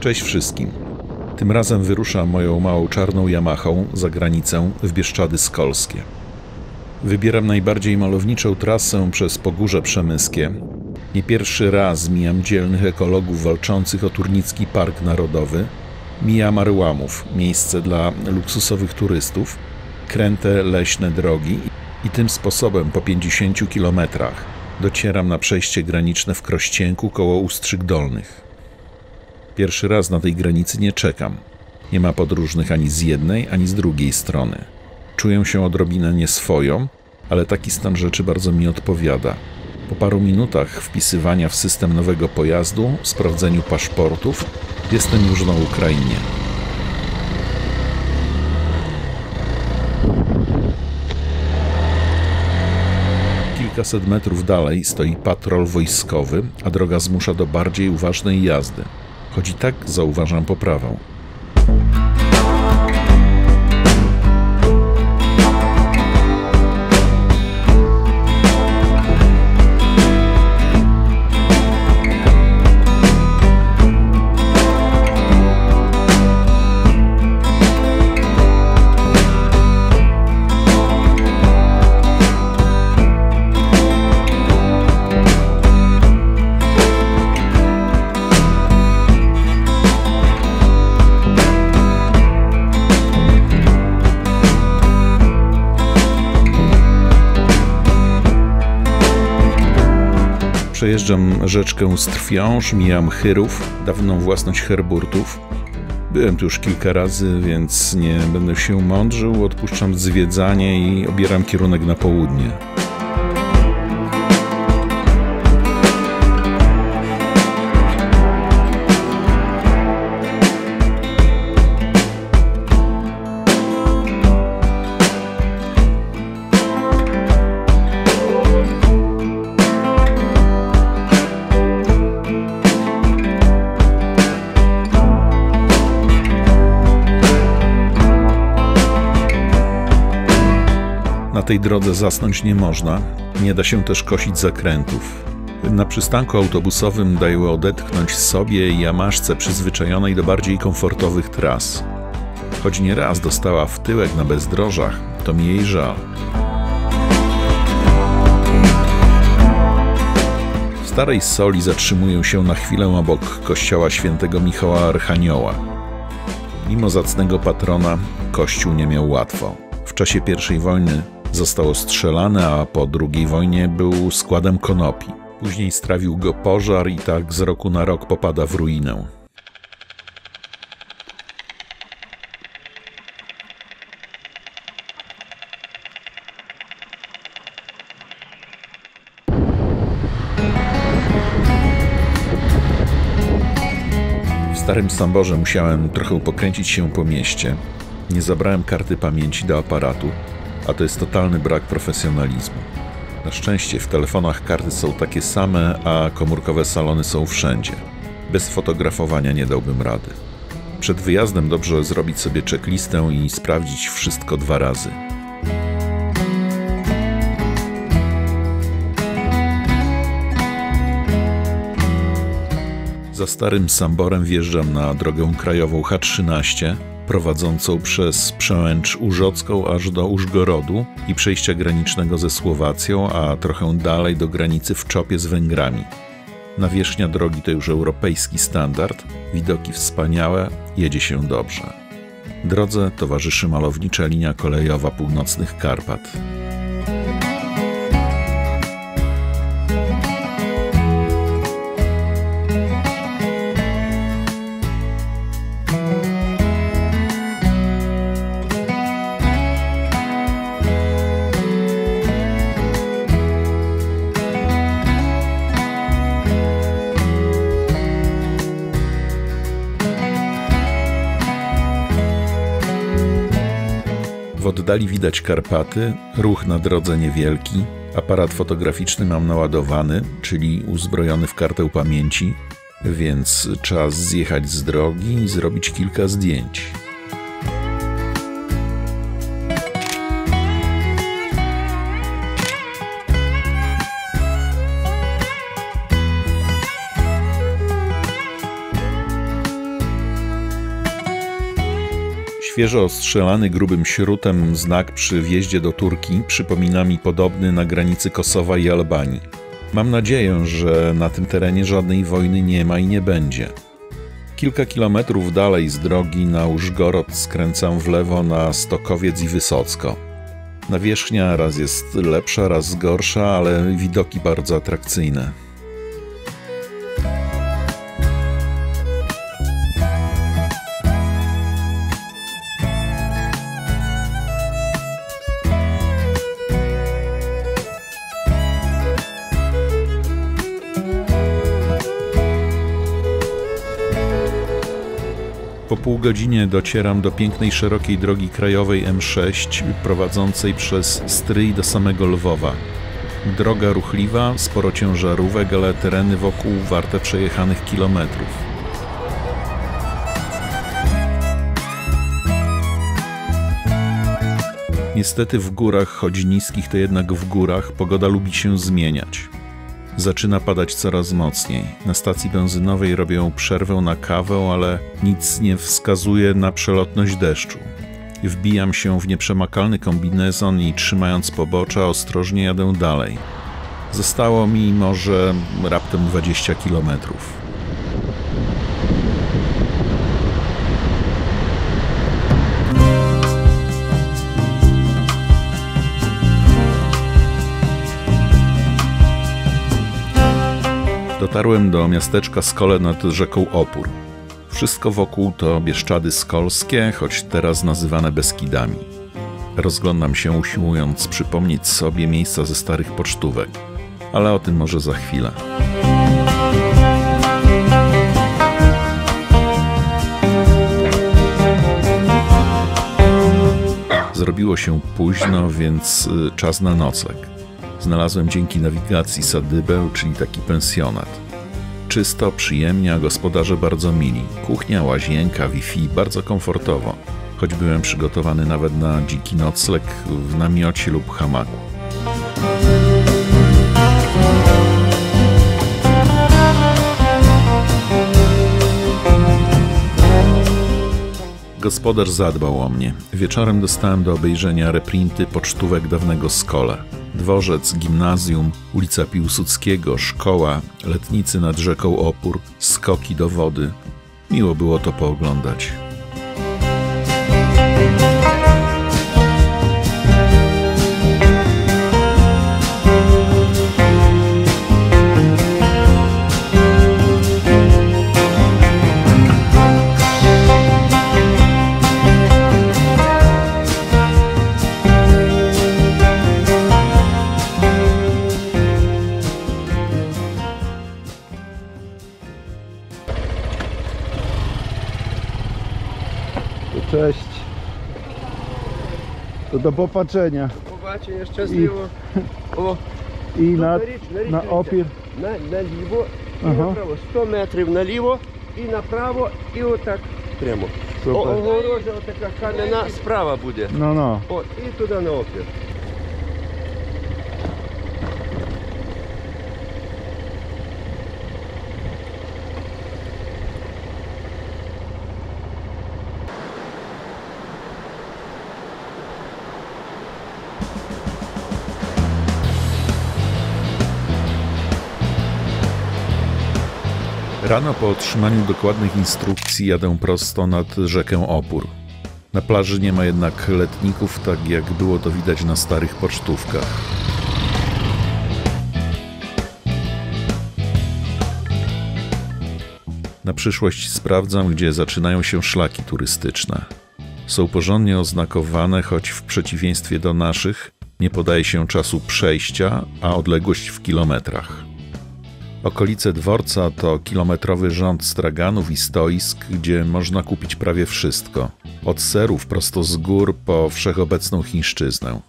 Cześć wszystkim. Tym razem wyruszam moją małą czarną Yamahą za granicę w Bieszczady Skolskie. Wybieram najbardziej malowniczą trasę przez Pogórze Przemyskie. Nie pierwszy raz mijam dzielnych ekologów walczących o Turnicki Park Narodowy. Mijam Arłamów, miejsce dla luksusowych turystów, kręte leśne drogi i tym sposobem po 50 kilometrach docieram na przejście graniczne w Krościenku koło Ustrzyk Dolnych. Pierwszy raz na tej granicy nie czekam. Nie ma podróżnych ani z jednej, ani z drugiej strony. Czuję się odrobinę nieswoją, ale taki stan rzeczy bardzo mi odpowiada. Po paru minutach wpisywania w system nowego pojazdu, sprawdzeniu paszportów, jestem już na Ukrainie. Kilkaset metrów dalej stoi patrol wojskowy, a droga zmusza do bardziej uważnej jazdy. Choć i tak zauważam poprawę. Przejeżdżam rzeczkę Strwiąż, mijam Chyrów, dawną własność Herburtów. Byłem tu już kilka razy, więc nie będę się mądrzył, odpuszczam zwiedzanie i obieram kierunek na południe. Na tej drodze zasnąć nie można, nie da się też kosić zakrętów. Na przystanku autobusowym daję odetchnąć sobie i Yamaszce przyzwyczajonej do bardziej komfortowych tras. Choć nieraz dostała w tyłek na bezdrożach, to mi jej żal. W Starej Soli zatrzymuję się na chwilę obok kościoła świętego Michała Archanioła. Mimo zacnego patrona, kościół nie miał łatwo. W czasie I wojny został ostrzelany, a po II wojnie był składem konopi. Później strawił go pożar i tak z roku na rok popada w ruinę. W Starym Samborze musiałem trochę pokręcić się po mieście. Nie zabrałem karty pamięci do aparatu, a to jest totalny brak profesjonalizmu. Na szczęście w telefonach karty są takie same, a komórkowe salony są wszędzie. Bez fotografowania nie dałbym rady. Przed wyjazdem dobrze zrobić sobie checklistę i sprawdzić wszystko 2 razy. Za Starym Samborem wjeżdżam na drogę krajową H13, prowadzącą przez Przełęcz Urzocką aż do Użgorodu i przejścia granicznego ze Słowacją, a trochę dalej do granicy w Czopie z Węgrami. Nawierzchnia drogi to już europejski standard, widoki wspaniałe, jedzie się dobrze. Drodze towarzyszy malownicza linia kolejowa północnych Karpat. W oddali widać Karpaty, ruch na drodze niewielki, aparat fotograficzny mam naładowany, czyli uzbrojony w kartę pamięci, więc czas zjechać z drogi i zrobić kilka zdjęć. Świeżo ostrzelany grubym śrutem znak przy wjeździe do Turki przypomina mi podobny na granicy Kosowa i Albanii. Mam nadzieję, że na tym terenie żadnej wojny nie ma i nie będzie. Kilka kilometrów dalej z drogi na Użgorod skręcam w lewo na Stokowiec i Wysocko. Nawierzchnia raz jest lepsza, raz gorsza, ale widoki bardzo atrakcyjne. Po pół godzinie docieram do pięknej, szerokiej drogi krajowej M6 prowadzącej przez Stryj do samego Lwowa. Droga ruchliwa, sporo ciężarówek, ale tereny wokół warte przejechanych kilometrów. Niestety w górach, choć niskich, to jednak w górach pogoda lubi się zmieniać. Zaczyna padać coraz mocniej. Na stacji benzynowej robię przerwę na kawę, ale nic nie wskazuje na przelotność deszczu. Wbijam się w nieprzemakalny kombinezon i trzymając pobocza ostrożnie jadę dalej. Zostało mi może raptem 20 kilometrów. Dotarłem do miasteczka Skole nad rzeką Opór. Wszystko wokół to Bieszczady Skolskie, choć teraz nazywane Beskidami. Rozglądam się, usiłując przypomnieć sobie miejsca ze starych pocztówek, ale o tym może za chwilę. Zrobiło się późno, więc czas na nocleg. Znalazłem dzięki nawigacji sadybę, czyli taki pensjonat. Czysto, przyjemnie, a gospodarze bardzo mili. Kuchnia, łazienka, Wi-Fi, bardzo komfortowo. Choć byłem przygotowany nawet na dziki nocleg w namiocie lub hamaku. Gospodarz zadbał o mnie. Wieczorem dostałem do obejrzenia reprinty pocztówek dawnego Skole. Dworzec, gimnazjum, ulica Piłsudskiego, szkoła, letnicy nad rzeką Opór, skoki do wody. Miło było to pooglądać. Cześć. To do popatrzenia. Побачення, щасливо. О, I na Opір. Наліво і Ага. направо. 100 метрів наліво і направо, і отак прямо. Супер. Огорожа отака кам'яна справа буде. No. О, і туди на Опір. Rano po otrzymaniu dokładnych instrukcji jadę prosto nad rzekę Opór. Na plaży nie ma jednak letników, tak jak było to widać na starych pocztówkach. Na przyszłość sprawdzam, gdzie zaczynają się szlaki turystyczne. Są porządnie oznakowane, choć w przeciwieństwie do naszych nie podaje się czasu przejścia, a odległość w kilometrach. Okolice dworca to kilometrowy rząd straganów i stoisk, gdzie można kupić prawie wszystko. Od serów prosto z gór po wszechobecną chińszczyznę.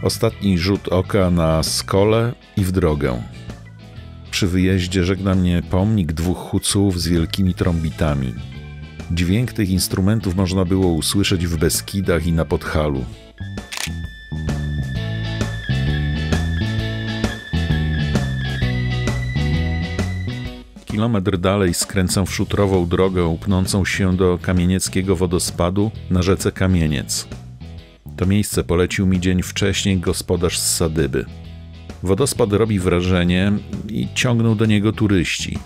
Ostatni rzut oka na Skolę i w drogę. Przy wyjeździe żegna mnie pomnik 2 huców z wielkimi trąbitami. Dźwięk tych instrumentów można było usłyszeć w Beskidach i na Podhalu. Kilometr dalej skręcam w szutrową drogę pnącą się do kamienieckiego wodospadu na rzece Kamieniec. To miejsce polecił mi dzień wcześniej gospodarz z Sadyby. Wodospad robi wrażenie i ciągną do niego turyści.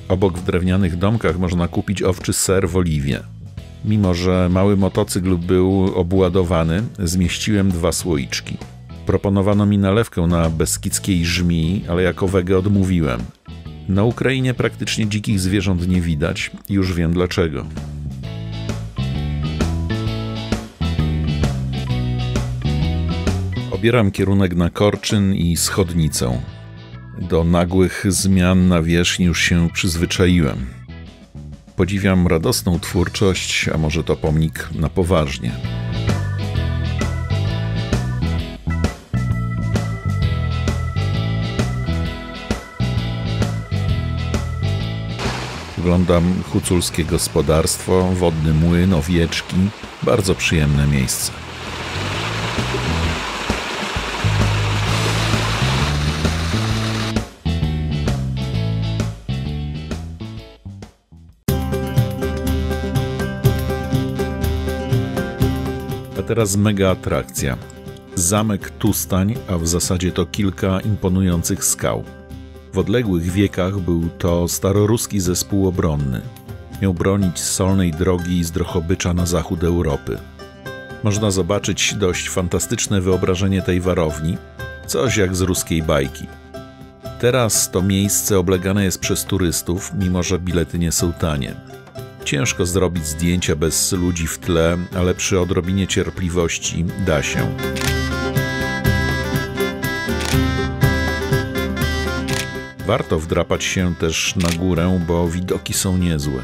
Obok w drewnianych domkach można kupić owczy ser w oliwie. Mimo że mały motocykl był obładowany, zmieściłem 2 słoiczki. Proponowano mi nalewkę na beskidzkiej żmii, ale jako wege odmówiłem. Na Ukrainie praktycznie dzikich zwierząt nie widać i już wiem dlaczego. Obieram kierunek na Korczyn i Schodnicę. Do nagłych zmian nawierzchni już się przyzwyczaiłem. Podziwiam radosną twórczość, a może to pomnik na poważnie. Oglądam huculskie gospodarstwo, wodny młyn, owieczki. Bardzo przyjemne miejsce. A teraz mega atrakcja. Zamek Tustań, a w zasadzie to kilka imponujących skał. W odległych wiekach był to staroruski zespół obronny. Miał bronić solnej drogi z Drohobycza na zachód Europy. Można zobaczyć dość fantastyczne wyobrażenie tej warowni, coś jak z ruskiej bajki. Teraz to miejsce oblegane jest przez turystów, mimo że bilety nie są tanie. Ciężko zrobić zdjęcia bez ludzi w tle, ale przy odrobinie cierpliwości da się. Warto wdrapać się też na górę, bo widoki są niezłe.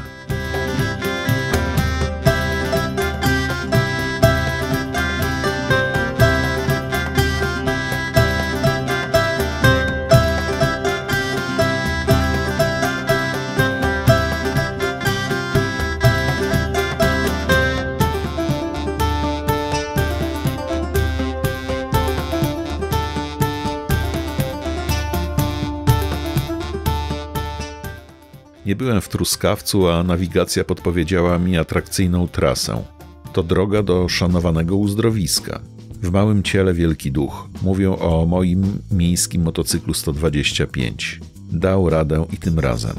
Nie byłem w Truskawcu, a nawigacja podpowiedziała mi atrakcyjną trasę. To droga do szanowanego uzdrowiska. W Małym Ciele Wielki Duch. Mówią o moim miejskim motocyklu 125. Dał radę i tym razem.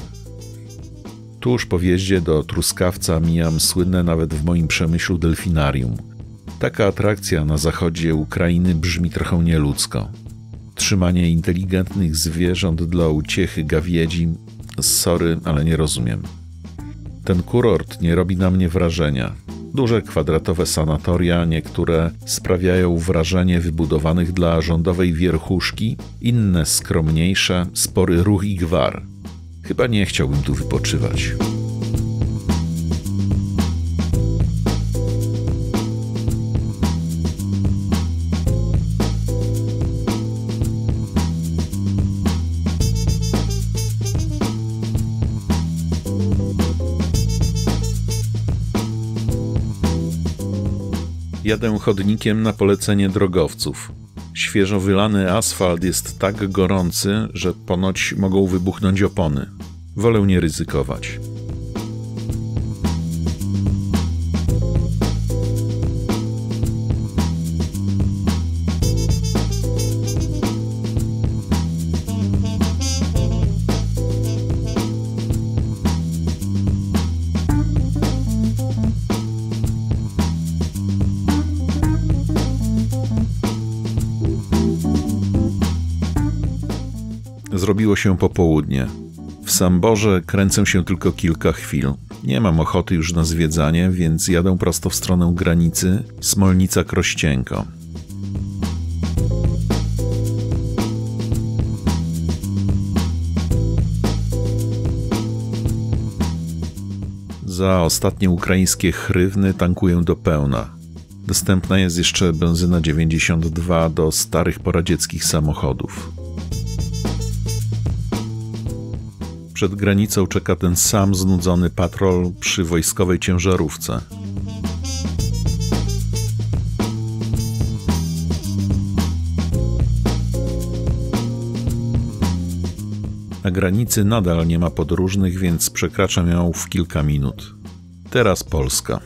Tuż po wjeździe do Truskawca mijam słynne nawet w moim Przemyślu delfinarium. Taka atrakcja na zachodzie Ukrainy brzmi trochę nieludzko. Trzymanie inteligentnych zwierząt dla uciechy gawiedzi. Sorry, ale nie rozumiem. Ten kurort nie robi na mnie wrażenia. Duże kwadratowe sanatoria, niektóre sprawiają wrażenie wybudowanych dla rządowej wierchuszki, inne skromniejsze, spory ruch i gwar. Chyba nie chciałbym tu wypoczywać. Jadę chodnikiem na polecenie drogowców. Świeżo wylany asfalt jest tak gorący, że ponoć mogą wybuchnąć opony. Wolę nie ryzykować. Zrobiło się popołudnie. W Samborze kręcę się tylko kilka chwil. Nie mam ochoty już na zwiedzanie, więc jadę prosto w stronę granicy Smolnica-Krościenko. Za ostatnie ukraińskie hrywny tankuję do pełna. Dostępna jest jeszcze benzyna 92 do starych poradzieckich samochodów. Przed granicą czeka ten sam znudzony patrol przy wojskowej ciężarówce. Na granicy nadal nie ma podróżnych, więc przekraczam ją w kilka minut. Teraz Polska.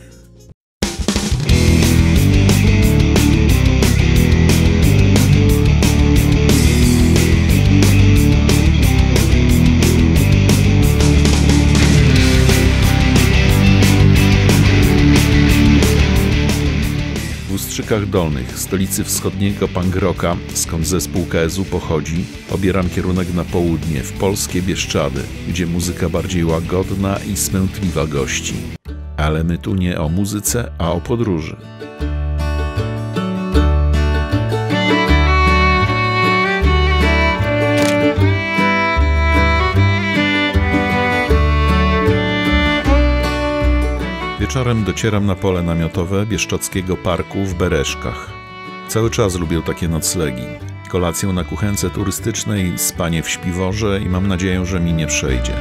W Ustrzykach Dolnych, stolicy wschodniego punk rocka, skąd zespół KSU pochodzi, obieram kierunek na południe, w polskie Bieszczady, gdzie muzyka bardziej łagodna i smętliwa gości. Ale my tu nie o muzyce, a o podróży. Wieczorem docieram na pole namiotowe Bieszczadzkiego Parku w Bereszkach. Cały czas lubię takie noclegi. Kolację na kuchence turystycznej, spanie w śpiworze i mam nadzieję, że mi nie przejdzie.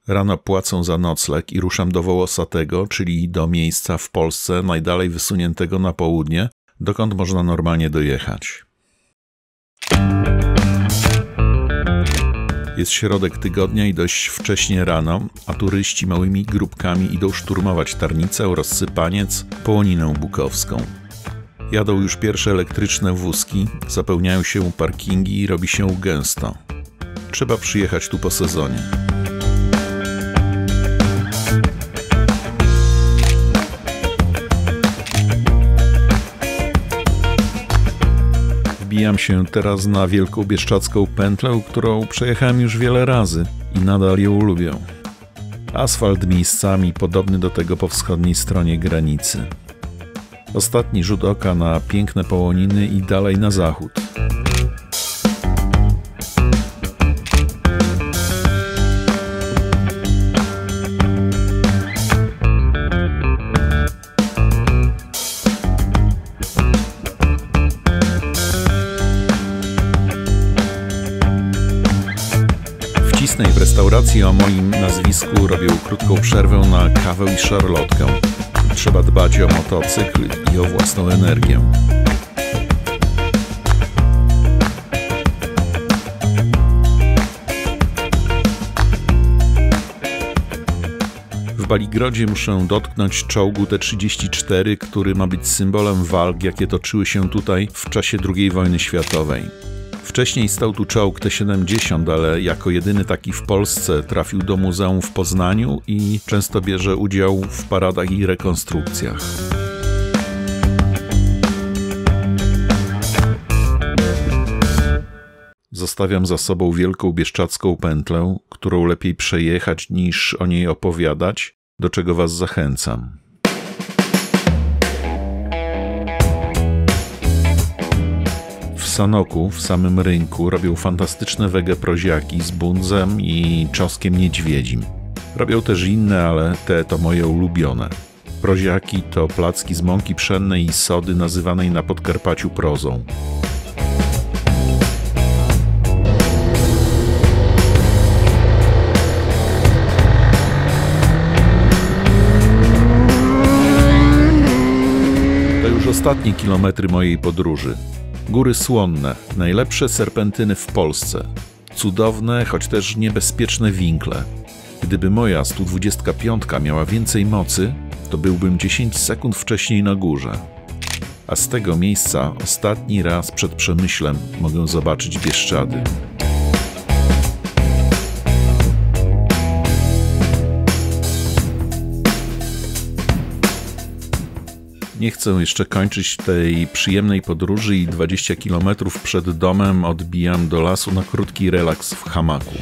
Rano płacę za nocleg i ruszam do Wołosatego, czyli do miejsca w Polsce najdalej wysuniętego na południe, dokąd można normalnie dojechać. Jest środek tygodnia i dość wcześnie rano, a turyści małymi grupkami idą szturmować Tarnicę, Rozsypaniec, Połoninę Bukowską. Jadą już pierwsze elektryczne wózki, zapełniają się parkingi i robi się gęsto. Trzeba przyjechać tu po sezonie. Wbijam się teraz na Wielką Bieszczadzką Pętlę, którą przejechałem już wiele razy i nadal ją lubię. Asfalt miejscami podobny do tego po wschodniej stronie granicy. Ostatni rzut oka na piękne Połoniny i dalej na zachód. W restauracji o moim nazwisku robię krótką przerwę na kawę i szarlotkę. Trzeba dbać o motocykl i o własną energię. W Baligrodzie muszę dotknąć czołgu T-34, który ma być symbolem walk, jakie toczyły się tutaj w czasie II wojny światowej. Wcześniej stał tu czołg T-70, ale jako jedyny taki w Polsce trafił do muzeum w Poznaniu i często bierze udział w paradach i rekonstrukcjach. Zostawiam za sobą Wielką Bieszczadzką Pętlę, którą lepiej przejechać niż o niej opowiadać, do czego Was zachęcam. W Sanoku, w samym rynku, robią fantastyczne wege proziaki z bundzem i czosnkiem niedźwiedzim. Robią też inne, ale te to moje ulubione. Proziaki to placki z mąki pszennej i sody nazywanej na Podkarpaciu prozą. To już ostatnie kilometry mojej podróży. Góry Słonne, najlepsze serpentyny w Polsce. Cudowne, choć też niebezpieczne winkle. Gdyby moja 125 miała więcej mocy, to byłbym 10 sekund wcześniej na górze. A z tego miejsca ostatni raz przed Przemyślem mogę zobaczyć Bieszczady. Nie chcę jeszcze kończyć tej przyjemnej podróży i 20 km przed domem odbijam do lasu na krótki relaks w hamaku.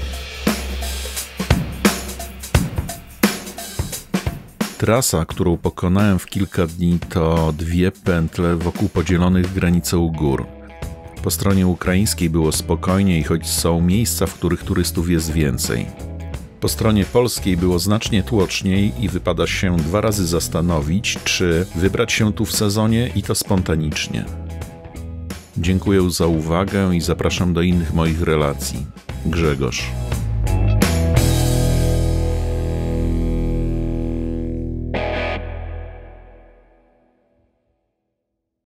Trasa, którą pokonałem w kilka dni, to 2 pętle wokół podzielonych granicą gór. Po stronie ukraińskiej było spokojniej, choć są miejsca, w których turystów jest więcej. Po stronie polskiej było znacznie tłoczniej i wypada się 2 razy zastanowić, czy wybrać się tu w sezonie i to spontanicznie. Dziękuję za uwagę i zapraszam do innych moich relacji. Grzegorz.